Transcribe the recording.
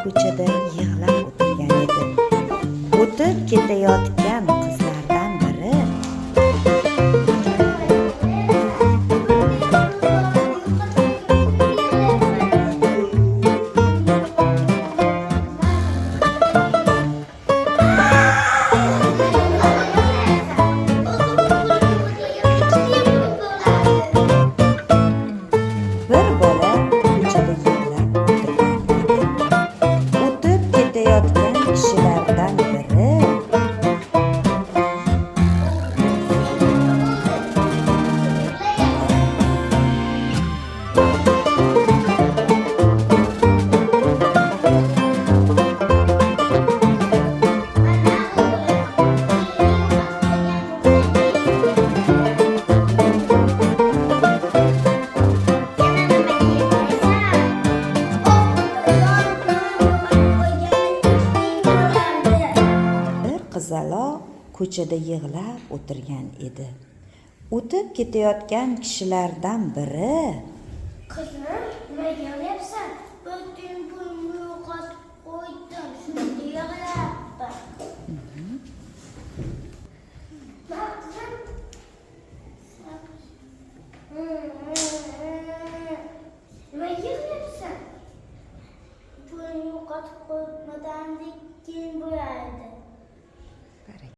ko'chada yig'lab o'tirgan edi. O'tib ketayotgan qizlardan biri bir bola ko'chada yig'lab o'tirgan edi. O'tib ketayotgan kishilardan biri qizaloq ko'chada yig'lab o'tirgan edi. O'tib ketayotgan kishilardan biri Qizni nimaga